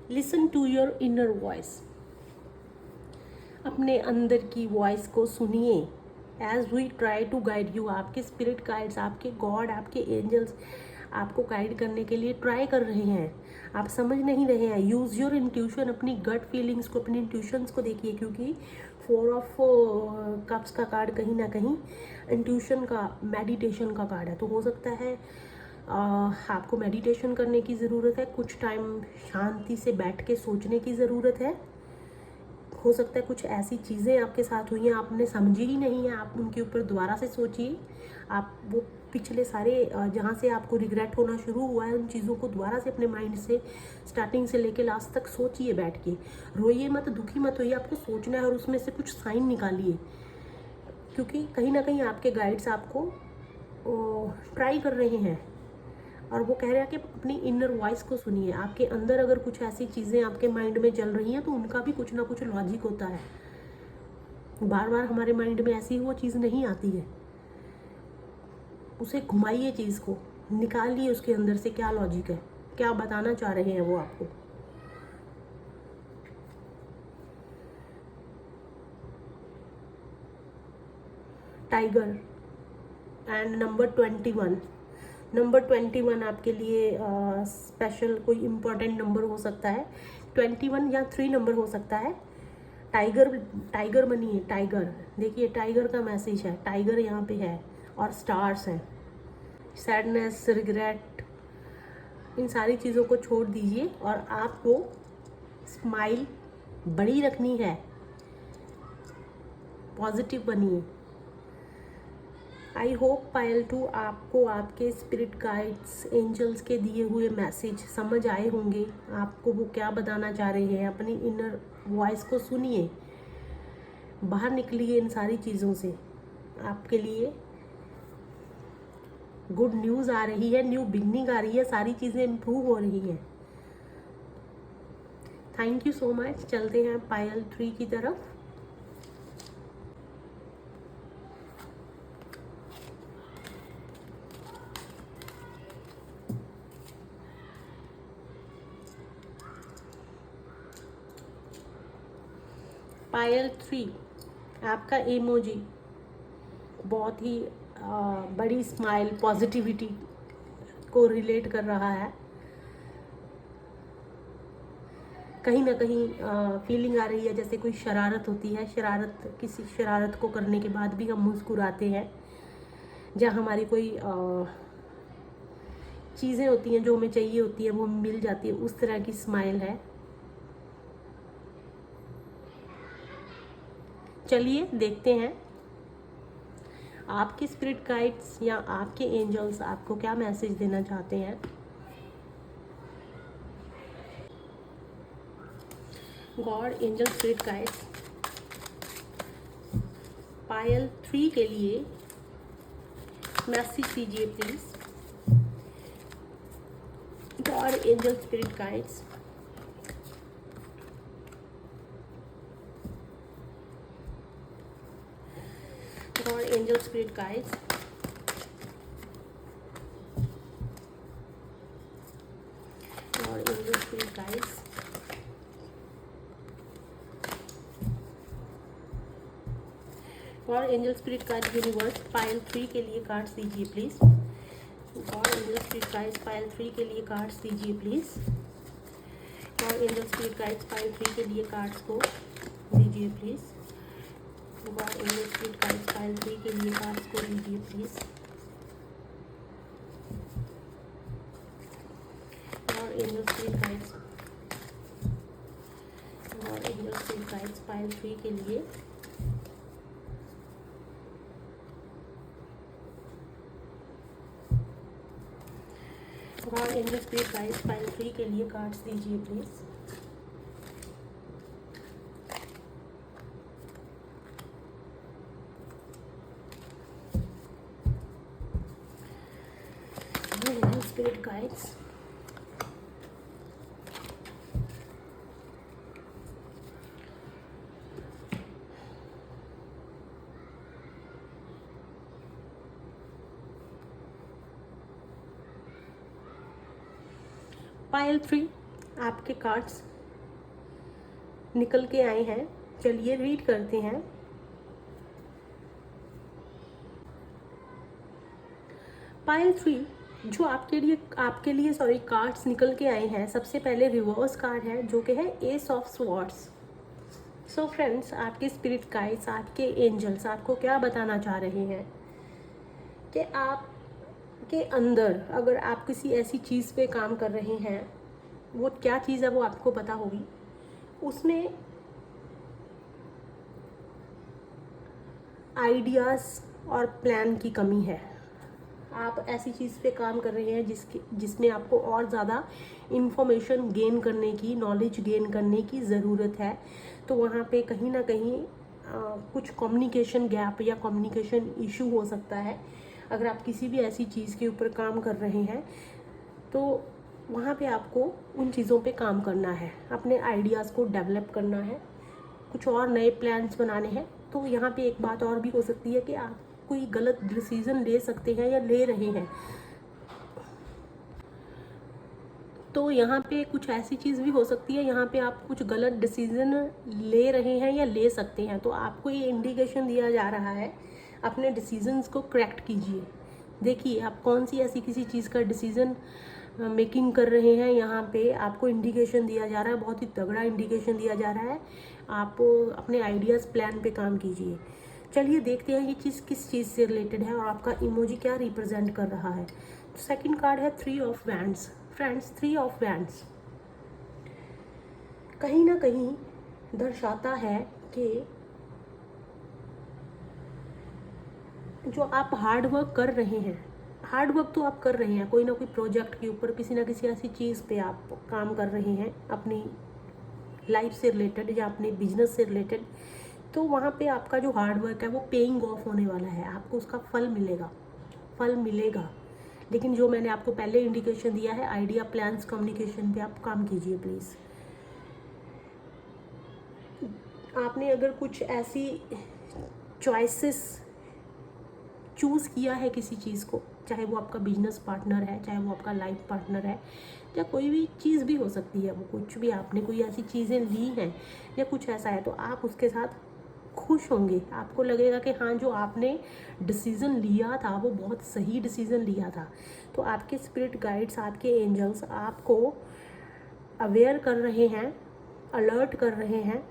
S1: Listen to your inner voice, अपने अंदर की वॉइस को सुनिए। As we try to guide you, आपके स्पिरिट गाइड्स, आपके गॉड, आपके angels आपको guide करने के लिए ट्राई कर रहे हैं, आप समझ नहीं रहे हैं। यूज़ योर इंट्यूशन, अपनी गट फीलिंग्स को, अपनी इंट्यूशंस को देखिए, क्योंकि 4 ऑफ कप्स का कार्ड कहीं ना कहीं इंट्यूशन का, मेडिटेशन का कार्ड है। तो हो सकता है आपको मेडिटेशन करने की ज़रूरत है, कुछ टाइम शांति से बैठ के सोचने की ज़रूरत है। हो सकता है कुछ ऐसी चीज़ें आपके साथ हुई हैं आपने समझी ही नहीं है, आप उनके ऊपर दोबारा से सोचिए। आप वो पिछले सारे जहाँ से आपको रिग्रेट होना शुरू हुआ है, उन चीज़ों को दोबारा से अपने माइंड से स्टार्टिंग से लेके लास्ट तक सोचिए बैठ के। रोइए मत, दुखी मत होइए, आपको सोचना है और उसमें से कुछ साइन निकालिए, क्योंकि कहीं ना कहीं आपके गाइड्स आपको ट्राई कर रहे हैं और वो कह रहे हैं कि अपनी इनर वॉइस को सुनिए। आपके अंदर अगर कुछ ऐसी चीज़ें आपके माइंड में चल रही हैं तो उनका भी कुछ ना कुछ लॉजिक होता है। बार बार हमारे माइंड में ऐसी वो चीज़ नहीं आती है। उसे घुमाइए, चीज़ को निकालिए, उसके अंदर से क्या लॉजिक है, क्या बताना चाह रहे हैं वो आपको। टाइगर एंड नंबर 21, नंबर 21 आपके लिए स्पेशल कोई इम्पोर्टेंट नंबर हो सकता है। 21 या 3 नंबर हो सकता है। टाइगर, टाइगर बनिए, टाइगर। देखिए टाइगर का मैसेज है, टाइगर यहाँ पे है और स्टार्स हैं। सैडनेस, रिग्रेट, इन सारी चीज़ों को छोड़ दीजिए और आपको स्माइल बड़ी रखनी है, पॉजिटिव बनिए। आई होप पायल 2 आपको आपके स्पिरिट गाइड्स, एंजल्स के दिए हुए मैसेज समझ आए होंगे। आपको वो क्या बताना चाह रहे हैं, अपनी इनर वॉइस को सुनिए, बाहर निकलिए इन सारी चीज़ों से। आपके लिए गुड न्यूज़ आ रही है, न्यू बिगनिंग आ रही है, सारी चीज़ें इम्प्रूव हो रही हैं। Thank you so much. चलते हैं पायल 3 की तरफ। पायल 3 आपका इमोजी बहुत ही बड़ी स्माइल, पॉजिटिविटी को रिलेट कर रहा है। कहीं ना कहीं फीलिंग आ रही है जैसे कोई शरारत होती है, शरारत, किसी शरारत को करने के बाद भी हम मुस्कुराते हैं, जहाँ हमारी कोई चीज़ें होती हैं जो हमें चाहिए होती है वो मिल जाती है, उस तरह की स्माइल है। चलिए देखते हैं आपके स्पिरिट गाइड्स या आपके एंजल्स आपको क्या मैसेज देना चाहते हैं। God, angel, spirit guides pile 3 के लिए मैसेज दीजिए please. God, angel, spirit guides God, angel, spirit guides God, angel, spirit guides God, angel, spirit guides universe pile 3 के लिए कार्ड्स दीजिए please. God, angel, spirit guides pile 3 के लिए cards दीजिए please. God, angel, spirit guides pile 3 के लिए cards को दीजिए please. God, angel, spirit guides pile 3 के लिए कार्ड्स को दीजिए please. God, angel, spirit guides God, angel, spirit guides pile 3 के लिए God, angel, spirit guides pile 3 के लिए कार्ड्स दीजिए प्लीज। Spirit guides. पाइल 3 आपके कार्ड्स निकल के आए हैं, चलिए रीड करते हैं। पाइल 3 जो आपके लिए सॉरी कार्ड्स निकल के आए हैं, सबसे पहले रिवर्स कार्ड है जो कि है S of swords. So friends, आपके स्पिरिट गाइड्स, आपके एंजल्स आपको क्या बताना चाह रहे हैं कि आपके अंदर अगर आप किसी ऐसी चीज़ पे काम कर रहे हैं, वो क्या चीज़ है वो आपको पता होगी, उसमें आइडियाज़ और प्लान की कमी है। आप ऐसी चीज़ पे काम कर रहे हैं जिसमें आपको और ज़्यादा इंफॉर्मेशन गेन करने की, नॉलेज गेन करने की ज़रूरत है। तो वहाँ पे कहीं ना कहीं कुछ कम्युनिकेशन गैप या कम्युनिकेशन इशू हो सकता है। अगर आप किसी भी ऐसी चीज़ के ऊपर काम कर रहे हैं तो वहाँ पे आपको उन चीज़ों पे काम करना है, अपने आइडियाज़ को डेवलप करना है, कुछ और नए प्लान्स बनाने हैं। तो यहाँ पे एक बात और भी हो सकती है कि आप कोई गलत डिसीज़न ले सकते हैं या ले रहे हैं। तो यहाँ पे कुछ ऐसी चीज़ भी हो सकती है, यहाँ पे आप कुछ गलत डिसीज़न ले रहे हैं या ले सकते हैं। तो आपको ये इंडिकेशन दिया जा रहा है, अपने डिसीजंस को करेक्ट कीजिए। देखिए आप कौन सी ऐसी किसी चीज़ का डिसीज़न मेकिंग कर रहे हैं। यहाँ पे आपको इंडिकेशन दिया जा रहा है, बहुत ही तगड़ा इंडिकेशन दिया जा रहा है। आप अपने आइडियाज़ प्लान पे काम कीजिए। चलिए देखते हैं ये चीज़ किस चीज़ से रिलेटेड है और आपका इमोजी क्या रिप्रेजेंट कर रहा है। सेकंड कार्ड है 3 of wands. Friends, 3 of wands कहीं ना कहीं दर्शाता है कि जो आप हार्ड वर्क कर रहे हैं, हार्ड वर्क तो आप कर रहे हैं, कोई ना कोई प्रोजेक्ट के ऊपर किसी ना किसी ऐसी चीज़ पे आप काम कर रहे हैं अपनी लाइफ से रिलेटेड या अपने बिजनेस से रिलेटेड। तो वहाँ पे आपका जो हार्ड वर्क है वो पेइंग ऑफ होने वाला है, आपको उसका फल मिलेगा। लेकिन जो मैंने आपको पहले इंडिकेशन दिया है, आइडिया प्लान्स कम्युनिकेशन पे आप काम कीजिए प्लीज़। आपने अगर कुछ ऐसी चॉइसेस चूज़ किया है किसी चीज़ को, चाहे वो आपका बिजनेस पार्टनर है, चाहे वो आपका लाइफ पार्टनर है, या कोई भी चीज़ भी हो सकती है, वो कुछ भी आपने कोई ऐसी चीज़ें ली हैं या कुछ ऐसा है, तो आप उसके साथ खुश होंगे। आपको लगेगा कि हाँ, जो आपने डिसीज़न लिया था वो बहुत सही डिसीज़न लिया था। तो आपके स्पिरिट गाइड्स, आपके एंजल्स आपको अवेयर कर रहे हैं, अलर्ट कर रहे हैं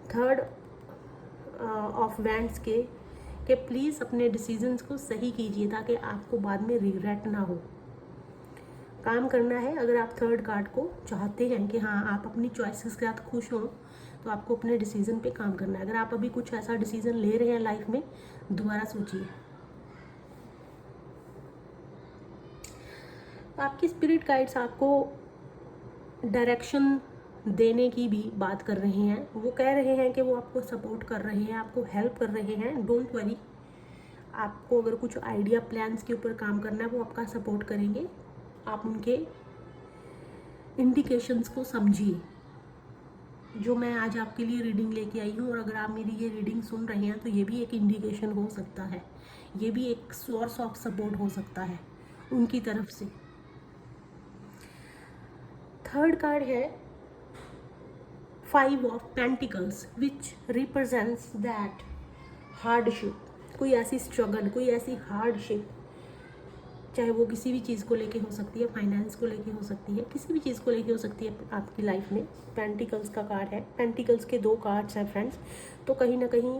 S1: थर्ड ऑफ वैंड्स के कि प्लीज़ अपने डिसीजंस को सही कीजिए ताकि आपको बाद में रिग्रेट ना हो। काम करना है। अगर आप थर्ड कार्ड को चाहते हैं कि हाँ आप अपनी चॉइसेस के साथ खुश हों, तो आपको अपने डिसीज़न पे काम करना है। अगर आप अभी कुछ ऐसा डिसीज़न ले रहे हैं लाइफ में, दोबारा सोचिए। आपकी स्पिरिट गाइड्स आपको डायरेक्शन देने की भी बात कर रहे हैं। वो कह रहे हैं कि वो आपको सपोर्ट कर रहे हैं, आपको हेल्प कर रहे हैं। डोंट वरी, आपको अगर कुछ आइडिया प्लान्स के ऊपर काम करना है वो आपका सपोर्ट करेंगे। आप उनके इंडिकेशंस को समझिए जो मैं आज आपके लिए रीडिंग लेके आई हूँ। और अगर आप मेरी ये रीडिंग सुन रहे हैं तो ये भी एक इंडिकेशन हो सकता है, ये भी एक सोर्स ऑफ सपोर्ट हो सकता है उनकी तरफ से। थर्ड कार्ड है 5 of pentacles which represents that hardship. कोई ऐसी स्ट्रगल, कोई ऐसी हार्डशिप, चाहे वो किसी भी चीज़ को लेके हो सकती है, फाइनेंस को लेके हो सकती है, किसी भी चीज़ को लेके हो सकती है आपकी लाइफ में। पेंटिकल्स का कार्ड है, पेंटिकल्स के 2 कार्ड्स हैं फ्रेंड्स। तो कहीं ना कहीं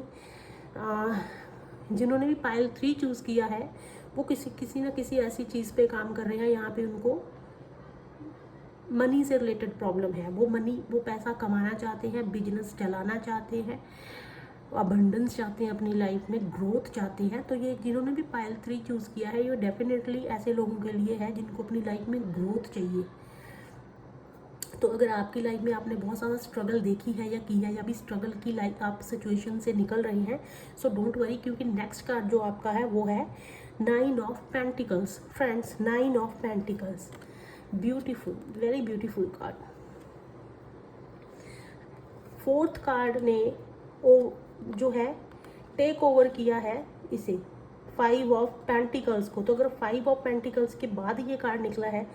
S1: जिन्होंने भी पाइल 3 चूज़ किया है वो किसी ना किसी ऐसी चीज़ पे काम कर रहे हैं। यहाँ पे उनको मनी से रिलेटेड प्रॉब्लम है। वो पैसा कमाना चाहते हैं, बिजनेस चलाना चाहते हैं, अबंडेंस चाहते हैं अपनी लाइफ में, ग्रोथ चाहते हैं। तो ये जिन्होंने भी पाइल 3 चूज़ किया है, ये डेफिनेटली ऐसे लोगों के लिए है जिनको अपनी लाइफ में ग्रोथ चाहिए। तो अगर आपकी लाइफ में आपने बहुत ज़्यादा स्ट्रगल देखी है या की है, या भी स्ट्रगल की लाइफ आप सिचुएशन से निकल रही हैं, सो डोंट वरी, क्योंकि नेक्स्ट कार्ड जो आपका है वो है nine of pentacles friends, nine of pentacles, beautiful, very beautiful card. Fourth card ने जो है टेक ओवर किया है इसे, फाइव ऑफ पेंटिकल्स को। तो अगर फाइव ऑफ पेंटिकल्स के बाद ये कार्ड निकला है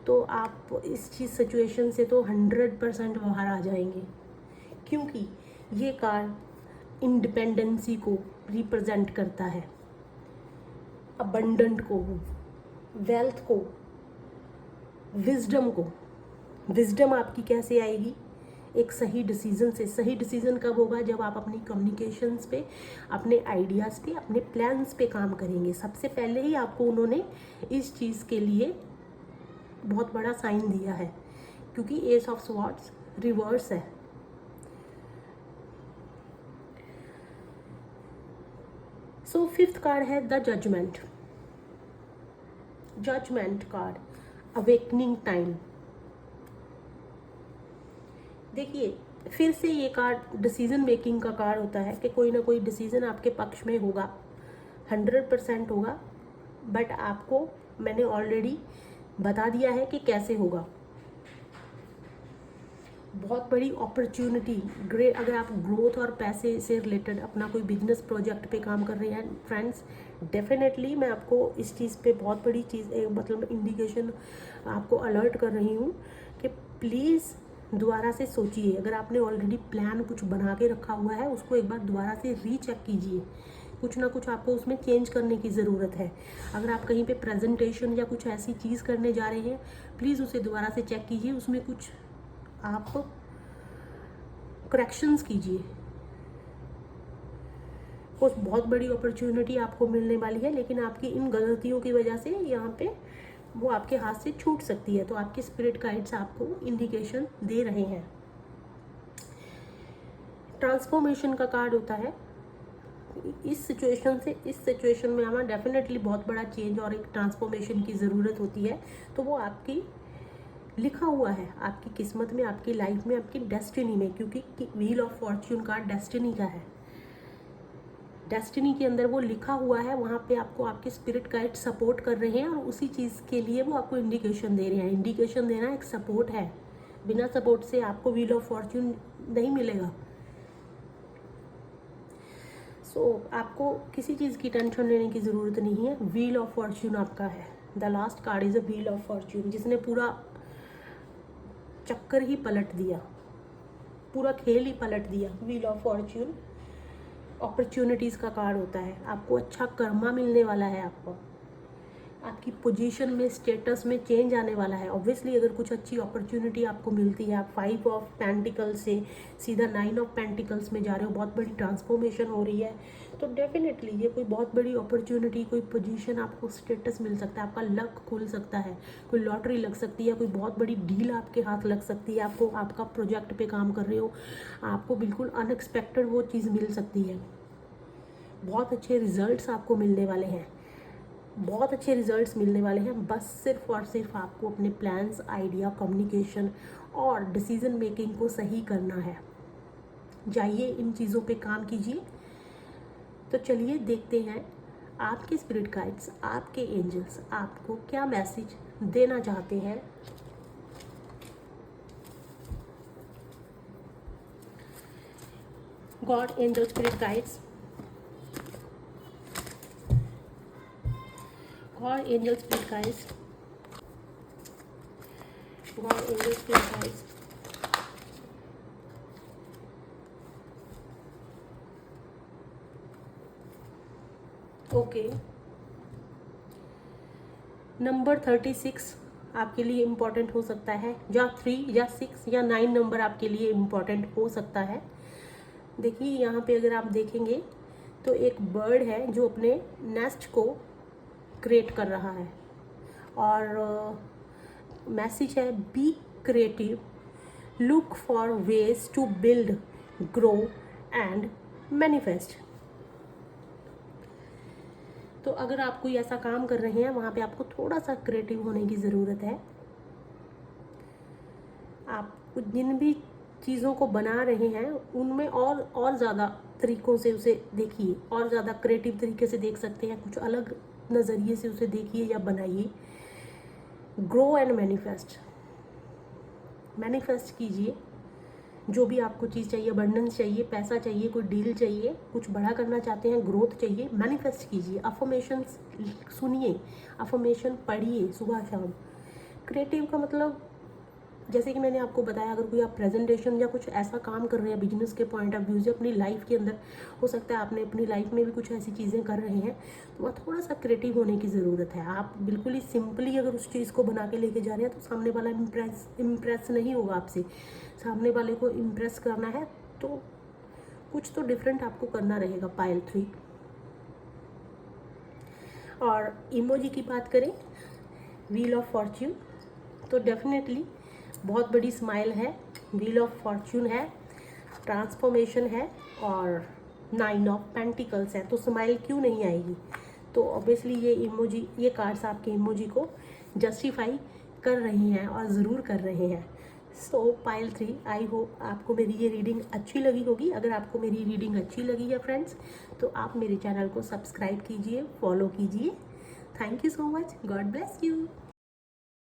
S1: तो आप इस चीज़ सिचुएशन से तो 100% बाहर आ जाएंगे, क्योंकि ये कार्ड इंडिपेंडेंसी को रिप्रेजेंट करता है, अबंडेंट को, वेल्थ को, विजडम को। विजडम आपकी कैसे आएगी? एक सही डिसीजन से। सही डिसीजन कब होगा? जब आप अपनी कम्युनिकेशंस पे, अपने आइडियाज़ पे, अपने प्लान्स पे काम करेंगे। सबसे पहले ही आपको उन्होंने इस चीज़ के लिए बहुत बड़ा साइन दिया है, क्योंकि एस ऑफ स्वॉर्ड्स रिवर्स है। सो फिफ्थ कार्ड है the judgement, judgement card, awakening time. देखिए फिर से ये कार्ड डिसीजन मेकिंग का कार्ड होता है कि कोई ना कोई डिसीजन आपके पक्ष में होगा, 100% होगा, बट आपको मैंने ऑलरेडी बता दिया है कि कैसे होगा। बहुत बड़ी अपॉर्चुनिटी, ग्रेट। अगर आप ग्रोथ और पैसे से रिलेटेड अपना कोई बिजनेस प्रोजेक्ट पे काम कर रहे हैं फ्रेंड्स, डेफिनेटली मैं आपको इस चीज़ पे बहुत बड़ी चीज़ मतलब इंडिकेशन आपको अलर्ट कर रही हूँ कि प्लीज़ दोबारा से सोचिए। अगर आपने ऑलरेडी प्लान कुछ बना के रखा हुआ है, उसको एक बार दोबारा से रीचेक कीजिए। कुछ ना कुछ आपको उसमें चेंज करने की ज़रूरत है। अगर आप कहीं पे प्रेजेंटेशन या कुछ ऐसी चीज़ करने जा रहे हैं, प्लीज़ उसे दोबारा से चेक कीजिए, उसमें कुछ आप करेक्शंस कीजिए। कुछ बहुत बड़ी अपॉर्चुनिटी आपको मिलने वाली है, लेकिन आपकी इन गलतियों की वजह से यहाँ पे वो आपके हाथ से छूट सकती है। तो आपके स्पिरिट गाइड्स आपको इंडिकेशन दे रहे हैं। ट्रांसफॉर्मेशन का कार्ड होता है। इस सिचुएशन से इस सिचुएशन में हमें डेफिनेटली बहुत बड़ा चेंज और एक ट्रांसफॉर्मेशन की ज़रूरत होती है। तो वो आपकी लिखा हुआ है, आपकी किस्मत में, आपकी लाइफ में, आपकी डेस्टिनी में, क्योंकि wheel of Fortune card destiny का है। डेस्टिनी के अंदर वो लिखा हुआ है, वहाँ पे आपको आपके स्पिरिट गाइड सपोर्ट कर रहे हैं और उसी चीज़ के लिए वो आपको इंडिकेशन दे रहे हैं। इंडिकेशन देना एक सपोर्ट है, बिना सपोर्ट से आपको व्हील ऑफ फॉर्च्यून नहीं मिलेगा। आपको किसी चीज़ की टेंशन लेने की ज़रूरत नहीं है। व्हील ऑफ फॉर्च्यून आपका है। The last card is a wheel of Fortune, जिसने पूरा चक्कर ही पलट दिया, पूरा खेल ही पलट दिया। व्हील ऑफ फॉर्च्यून अपॉर्चुनिटीज़ का कार्ड होता है। आपको अच्छा कर्मा मिलने वाला है, आपकी पोजीशन में, स्टेटस में चेंज आने वाला है। ऑब्वियसली अगर कुछ अच्छी अपॉर्चुनिटी आपको मिलती है, आप 5 ऑफ पेंटिकल्स से सीधा 9 ऑफ पेंटिकल्स में जा रहे हो, बहुत बड़ी ट्रांसफॉर्मेशन हो रही है, तो डेफिनेटली ये कोई बहुत बड़ी अपॉर्चुनिटी, कोई पोजीशन, आपको स्टेटस मिल सकता है, आपका लक खुल सकता है, कोई लॉटरी लग सकती है, कोई बहुत बड़ी डील आपके हाथ लग सकती है। आपको आपका प्रोजेक्ट पे काम कर रहे हो, आपको बिल्कुल अनएक्सपेक्टेड वो चीज़ मिल सकती है। बहुत अच्छे रिजल्ट्स आपको मिलने वाले हैं, बहुत अच्छे रिजल्ट्स मिलने वाले हैं। बस सिर्फ और सिर्फ आपको अपने प्लान्स, आइडिया, कम्युनिकेशन और डिसीजन मेकिंग को सही करना है। जाइए इन चीज़ों पे काम कीजिए। तो चलिए देखते हैं आपके स्पिरिट गाइड्स, आपके एंजल्स आपको क्या मैसेज देना चाहते हैं। God, angel, spirit guides, God, angel, spirit guides. God, angel, spirit guides. Okay, number 36 आपके लिए इम्पॉर्टेंट हो सकता है, या 3 या 6 या 9 नंबर आपके लिए इम्पॉर्टेंट हो सकता है। देखिए यहाँ पे अगर आप देखेंगे तो एक बर्ड है जो अपने नेस्ट को क्रिएट कर रहा है, और मैसेज है be creative, look for ways to build, grow and manifest. तो अगर आप कोई ऐसा काम कर रहे हैं, वहाँ पे आपको थोड़ा सा क्रिएटिव होने की ज़रूरत है। आप जिन भी चीज़ों को बना रहे हैं उनमें और ज़्यादा तरीक़ों से उसे देखिए, और ज़्यादा क्रिएटिव तरीके से देख सकते हैं, कुछ अलग नज़रिए से उसे देखिए या बनाइए। ग्रो एंड मैनिफेस्ट कीजिए जो भी आपको चीज़ चाहिए, अबंडेंस चाहिए, पैसा चाहिए, कोई डील चाहिए, कुछ बड़ा करना चाहते हैं, ग्रोथ चाहिए, मैनिफेस्ट कीजिए। अफर्मेशंस सुनिए, अफर्मेशन पढ़िए सुबह शाम। क्रिएटिव का मतलब जैसे कि मैंने आपको बताया, अगर कोई आप प्रेजेंटेशन या कुछ ऐसा काम कर रहे हैं बिजनेस के पॉइंट ऑफ व्यू से अपनी लाइफ के अंदर, हो सकता है आपने अपनी लाइफ में भी कुछ ऐसी चीज़ें कर रहे हैं, तो वह थोड़ा सा क्रिएटिव होने की ज़रूरत है। आप बिल्कुल ही सिंपली अगर उस चीज़ को बना के लेके जा रहे हैं तो सामने वाला इम्प्रेस नहीं होगा आपसे। सामने वाले को इम्प्रेस करना है तो कुछ तो डिफरेंट आपको करना रहेगा। पाइल 3। और इमोजी की बात करें, व्हील ऑफ फॉर्च्यून, तो डेफिनेटली बहुत बड़ी स्माइल है, व्हील ऑफ फॉर्च्यून है, ट्रांसफॉर्मेशन है और 9 ऑफ पेंटिकल्स है, तो स्माइल क्यों नहीं आएगी। तो ऑब्वियसली ये इमोजी, ये कार्ड्स आपके इमोजी को जस्टिफाई कर रही हैं और ज़रूर कर रहे हैं। सो पाइल 3, आई होप आपको मेरी ये रीडिंग अच्छी लगी होगी। अगर आपको मेरी रीडिंग अच्छी लगी है फ्रेंड्स, तो आप मेरे चैनल को सब्सक्राइब कीजिए, फॉलो कीजिए। Thank you so much, God bless you.